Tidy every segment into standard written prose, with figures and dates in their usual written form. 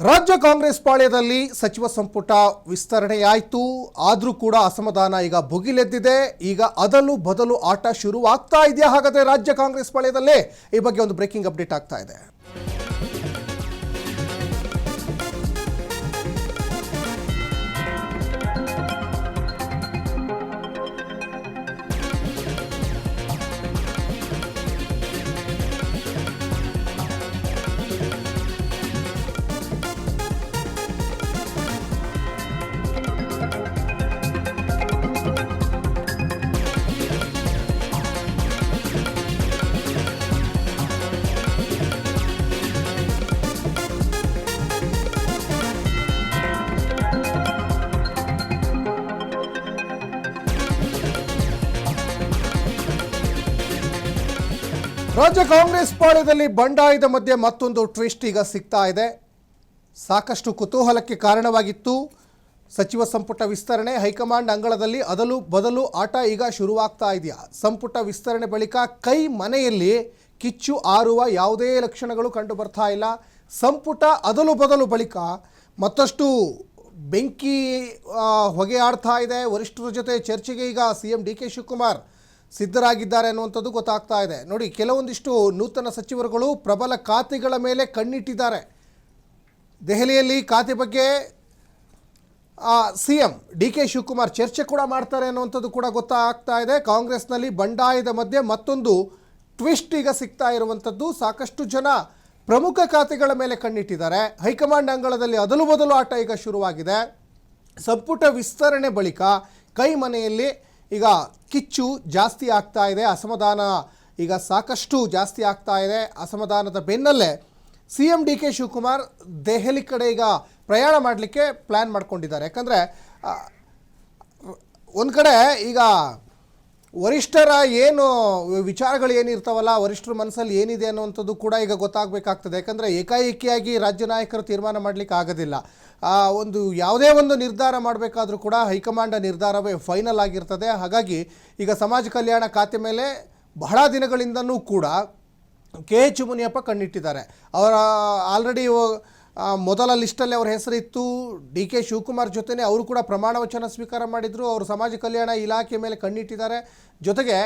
ರಾಜ್ಯ ಕಾಂಗ್ರೆಸ್ ಪಾಳ್ಯದಲ್ಲಿ ಸಚಿವ ಸಂಪುಟ ವಿಸ್ತರಣೆಯಾಯಿತು. ಆದರೂ ಕೂಡ ಅಸಮಾಧಾನ ಈಗ ಭುಗಿಲೆದ್ದಿದೆ. ಈಗ ಅದಲು ಬದಲು ಆಟ ಶುರುವಾಗ್ತಾ ಇದೆಯಾ? ಹಾಗಾದರೆ ರಾಜ್ಯ ಕಾಂಗ್ರೆಸ್ ಪಾಳ್ಯದಲ್ಲೇ ಈ ಬಗ್ಗೆ ಒಂದು ಬ್ರೇಕಿಂಗ್ ಅಪ್ಡೇಟ್ ಆಗ್ತಾ ಇದೆ. ರಾಜ್ಯ ಕಾಂಗ್ರೆಸ್ ಪಾಳ್ಯದಲ್ಲಿ ಬಂಡಾಯದ ಮಧ್ಯೆ ಮತ್ತೊಂದು ಟ್ವಿಸ್ಟ್ ಈಗ ಸಿಗ್ತಾ ಇದೆ. ಸಾಕಷ್ಟು ಕುತೂಹಲಕ್ಕೆ ಕಾರಣವಾಗಿತ್ತು ಸಚಿವ ಸಂಪುಟ ವಿಸ್ತರಣೆ. ಹೈಕಮಾಂಡ್ ಅಂಗಳದಲ್ಲಿ ಅದಲು ಬದಲು ಆಟ ಈಗ ಶುರುವಾಗ್ತಾ ಇದೆಯಾ? ಸಂಪುಟ ವಿಸ್ತರಣೆ ಬಳಿಕ ಕೈ ಮನೆಯಲ್ಲಿ ಕಿಚ್ಚು ಆರುವ ಯಾವುದೇ ಲಕ್ಷಣಗಳು ಕಂಡು ಬರ್ತಾ ಇಲ್ಲ. ಸಂಪುಟ ಅದಲು ಬದಲು ಬಳಿಕ ಮತ್ತಷ್ಟು ಬೆಂಕಿ ಹೊಗೆ ಆಡ್ತಾ ಇದೆ. ವರಿಷ್ಠರ ಜೊತೆ ಚರ್ಚೆಗೆ ಈಗ CM DK ಶಿವಕುಮಾರ್ ಸಿದ್ಧರಾಗಿದ್ದಾರೆ ಅನ್ನುವಂಥದ್ದು ಗೊತ್ತಾಗ್ತಾ ಇದೆ. ನೋಡಿ, ಕೆಲವೊಂದಿಷ್ಟು ನೂತನ ಸಚಿವರುಗಳು ಪ್ರಬಲ ಖಾತೆಗಳ ಮೇಲೆ ಕಣ್ಣಿಟ್ಟಿದ್ದಾರೆ. ದೆಹಲಿಯಲ್ಲಿ ಖಾತೆ ಬಗ್ಗೆ CM DK ಶಿವಕುಮಾರ್ ಚರ್ಚೆ ಕೂಡ ಮಾಡ್ತಾರೆ ಅನ್ನುವಂಥದ್ದು ಕೂಡ ಗೊತ್ತಾಗ್ತಾ ಇದೆ. ಕಾಂಗ್ರೆಸ್ನಲ್ಲಿ ಬಂಡಾಯದ ಮಧ್ಯೆ ಮತ್ತೊಂದು ಟ್ವಿಸ್ಟ್ ಈಗ ಸಿಗ್ತಾ ಇರುವಂಥದ್ದು. ಸಾಕಷ್ಟು ಜನ ಪ್ರಮುಖ ಖಾತೆಗಳ ಮೇಲೆ ಕಣ್ಣಿಟ್ಟಿದ್ದಾರೆ. ಹೈಕಮಾಂಡ್ ಅಂಗಳದಲ್ಲಿ ಅದಲು ಬದಲು ಆಟ ಈಗ ಶುರುವಾಗಿದೆ. ಸಂಪುಟ ವಿಸ್ತರಣೆ ಬಳಿಕ ಕೈ ಮನೆಯಲ್ಲಿ ಈಗ ಕಿಚ್ಚು ಜಾಸ್ತಿ ಆಗ್ತಾ ಇದೆ. ಅಸಮಾಧಾನ ಈಗ ಸಾಕಷ್ಟು ಜಾಸ್ತಿ ಆಗ್ತಾ ಇದೆ. ಅಸಮಾಧಾನದ ಬೆನ್ನಲ್ಲೇ CM DK ಶಿವಕುಮಾರ್ ದೆಹಲಿ ಕಡೆ ಈಗ ಪ್ರಯಾಣ ಮಾಡಲಿಕ್ಕೆ ಪ್ಲ್ಯಾನ್ ಮಾಡ್ಕೊಂಡಿದ್ದಾರೆ. ಯಾಕಂದರೆ ಒಂದು ಕಡೆ ಈಗ ವರಿಷ್ಠರ ಏನು ವಿಚಾರಗಳು ಏನಿರ್ತಾವಲ್ಲ, ವರಿಷ್ಠರ ಮನಸ್ಸಲ್ಲಿ ಏನಿದೆ ಅನ್ನುವಂಥದ್ದು ಕೂಡ ಈಗ ಗೊತ್ತಾಗಬೇಕಾಗ್ತದೆ. ಯಾಕಂದರೆ ಏಕಾಏಕಿಯಾಗಿ ರಾಜ್ಯ ನಾಯಕರು ತೀರ್ಮಾನ ಮಾಡಲಿಕ್ಕೆ ಆಗೋದಿಲ್ಲ. ಒಂದು ಯಾವುದೇ ಒಂದು ನಿರ್ಧಾರ ಮಾಡಬೇಕಾದ್ರೂ ಕೂಡ ಹೈಕಮಾಂಡ್ ನಿರ್ಧಾರವೇ ಫೈನಲ್ ಆಗಿರ್ತದೆ. ಹಾಗಾಗಿ ಈಗ ಸಮಾಜ ಕಲ್ಯಾಣ ಖಾತೆ ಮೇಲೆ ಬಹಳ ದಿನಗಳಿಂದನೂ ಕೂಡ KH ಮುನಿಯಪ್ಪ ಕಣ್ಣಿಟ್ಟಿದ್ದಾರೆ. ಅವರ ಆಲ್ರೆಡಿ ಮೊದಲ ಲಿಸ್ಟಲ್ಲಿ ಅವರ ಹೆಸರಿತ್ತು. DK ಶಿವಕುಮಾರ್ ಜೊತೆನೇ ಅವರು ಕೂಡ ಪ್ರಮಾಣ ವಚನ ಸ್ವೀಕಾರ ಮಾಡಿದರು. ಅವರು ಸಮಾಜ ಕಲ್ಯಾಣ ಇಲಾಖೆ ಮೇಲೆ ಕಣ್ಣಿಟ್ಟಿದ್ದಾರೆ. ಜೊತೆಗೆ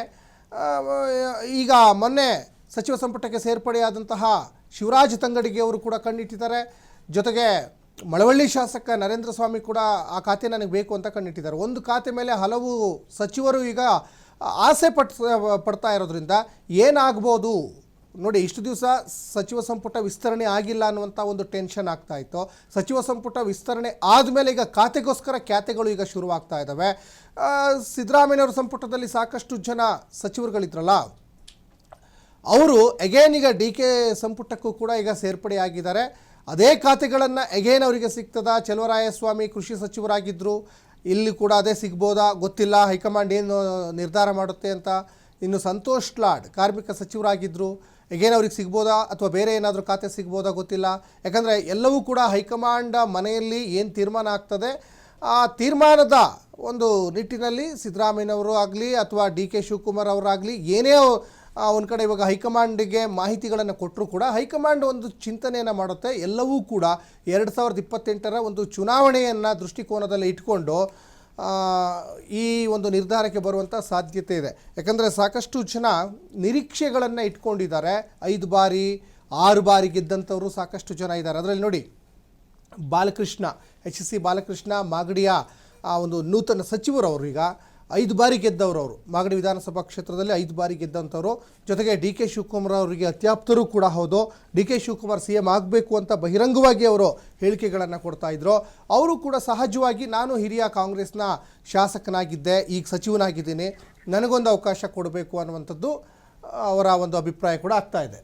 ಈಗ ಮೊನ್ನೆ ಸಚಿವ ಸಂಪುಟಕ್ಕೆ ಸೇರ್ಪಡೆಯಾದಂತಹ ಶಿವರಾಜ್ ತಂಗಡಿಗೆ ಅವರು ಕೂಡ ಕಣ್ಣಿಟ್ಟಿದ್ದಾರೆ. ಜೊತೆಗೆ ಮಳವಳ್ಳಿ ಶಾಸಕ ನರೇಂದ್ರ ಸ್ವಾಮಿ ಕೂಡ ಆ ಖಾತೆ ನನಗೆ ಬೇಕು ಅಂತ ಕಣ್ಣಿಟ್ಟಿದ್ದಾರೆ. ಒಂದು ಖಾತೆ ಮೇಲೆ ಹಲವು ಸಚಿವರು ಈಗ ಆಸೆ ಪಡ್ತಾ ಇರೋದ್ರಿಂದ ಏನಾಗ್ಬೋದು ನೋಡಿ. ಇಷ್ಟು ದಿವಸ ಸಚಿವ ಸಂಪುಟ ವಿಸ್ತರಣೆ ಆಗಿಲ್ಲ ಅನ್ನುವಂಥ ಒಂದು ಟೆನ್ಷನ್ ಆಗ್ತಾ ಇತ್ತು. ಸಚಿವ ಸಂಪುಟ ವಿಸ್ತರಣೆ ಆದಮೇಲೆ ಈಗ ಖಾತೆಗೋಸ್ಕರ ಖ್ಯಾತೆಗಳು ಈಗ ಶುರುವಾಗ್ತಾ ಇದ್ದಾವೆ. ಸಿದ್ದರಾಮಯ್ಯನವರ ಸಂಪುಟದಲ್ಲಿ ಸಾಕಷ್ಟು ಜನ ಸಚಿವರುಗಳಿದ್ರಲ್ಲ, ಅವರು ಅಗೇನ್ ಈಗ DK ಸಂಪುಟಕ್ಕೂ ಕೂಡ ಈಗ ಸೇರ್ಪಡೆಯಾಗಿದ್ದಾರೆ. ಅದೇ ಖಾತೆಗಳನ್ನು ಅಗೇನ್ ಅವರಿಗೆ ಸಿಗ್ತದ. ಚೆಲುವರಾಯಸ್ವಾಮಿ ಕೃಷಿ ಸಚಿವರಾಗಿದ್ದರು, ಇಲ್ಲಿ ಕೂಡ ಅದೇ ಸಿಗ್ಬೋದಾ ಗೊತ್ತಿಲ್ಲ. ಹೈಕಮಾಂಡ್ ಏನು ನಿರ್ಧಾರ ಮಾಡುತ್ತೆ ಅಂತ. ಇನ್ನು ಸಂತೋಷ್ ಲಾಡ್ ಕಾರ್ಮಿಕ ಸಚಿವರಾಗಿದ್ದರು, ಅಗೇನ್ ಅವ್ರಿಗೆ ಸಿಗ್ಬೋದಾ ಅಥವಾ ಬೇರೆ ಏನಾದರೂ ಖಾತೆ ಸಿಗ್ಬೋದಾ ಗೊತ್ತಿಲ್ಲ. ಯಾಕಂದರೆ ಎಲ್ಲವೂ ಕೂಡ ಹೈಕಮಾಂಡ್ ಮನೆಯಲ್ಲಿ ಏನು ತೀರ್ಮಾನ ಆಗ್ತದೆ ಆ ತೀರ್ಮಾನದ ಒಂದು ನಿಟ್ಟಿನಲ್ಲಿ ಸಿದ್ದರಾಮಯ್ಯನವರು ಆಗಲಿ ಅಥವಾ DK ಶಿವಕುಮಾರ್ ಅವರಾಗಲಿ ಏನೇ ಒಂದು ಕಡೆ ಇವಾಗ ಹೈಕಮಾಂಡಿಗೆ ಮಾಹಿತಿಗಳನ್ನು ಕೊಟ್ಟರೂ ಕೂಡ ಹೈಕಮಾಂಡ್ ಒಂದು ಚಿಂತನೆಯನ್ನು ಮಾಡುತ್ತೆ. ಎಲ್ಲವೂ ಕೂಡ 2028ರ ಒಂದು ಚುನಾವಣೆಯನ್ನು ದೃಷ್ಟಿಕೋನದಲ್ಲಿ ಇಟ್ಕೊಂಡು ಈ ಒಂದು ನಿರ್ಧಾರಕ್ಕೆ ಬರುವಂಥ ಸಾಧ್ಯತೆ ಇದೆ. ಯಾಕಂದರೆ ಸಾಕಷ್ಟು ಜನ ನಿರೀಕ್ಷೆಗಳನ್ನು ಇಟ್ಕೊಂಡಿದ್ದಾರೆ. 5 ಬಾರಿ 6 ಬಾರಿ ಗೆದ್ದಂಥವರು ಸಾಕಷ್ಟು ಜನ ಇದ್ದಾರೆ. ಅದರಲ್ಲಿ ನೋಡಿ, ಬಾಲಕೃಷ್ಣ HC ಬಾಲಕೃಷ್ಣ ಮಾಗಡಿಯ ಒಂದು ನೂತನ ಸಚಿವರು ಅವರು ಈಗ 5 ಬಾರಿ ಗೆದ್ದವರು. ಅವರು ಮಾಗಡಿ ವಿಧಾನಸಭಾ ಕ್ಷೇತ್ರದಲ್ಲಿ 5 ಬಾರಿ ಗೆದ್ದಂಥವ್ರು. ಜೊತೆಗೆ DK ಶಿವಕುಮಾರ್ ಅವರಿಗೆ ಅತ್ಯಾಪ್ತರೂ ಕೂಡ ಹೌದು. DK ಶಿವಕುಮಾರ್ CM ಆಗಬೇಕು ಅಂತ ಬಹಿರಂಗವಾಗಿ ಅವರು ಹೇಳಿಕೆಗಳನ್ನು ಕೊಡ್ತಾ ಇದ್ರು. ಅವರು ಕೂಡ ಸಹಜವಾಗಿ ನಾನು ಹಿರಿಯ ಕಾಂಗ್ರೆಸ್ನ ಶಾಸಕನಾಗಿದ್ದೆ, ಈಗ ಸಚಿವನಾಗಿದ್ದೀನಿ, ನನಗೊಂದು ಅವಕಾಶ ಕೊಡಬೇಕು ಅನ್ನುವಂಥದ್ದು ಅವರ ಒಂದು ಅಭಿಪ್ರಾಯ ಕೂಡ ಆಗ್ತಾ ಇದೆ.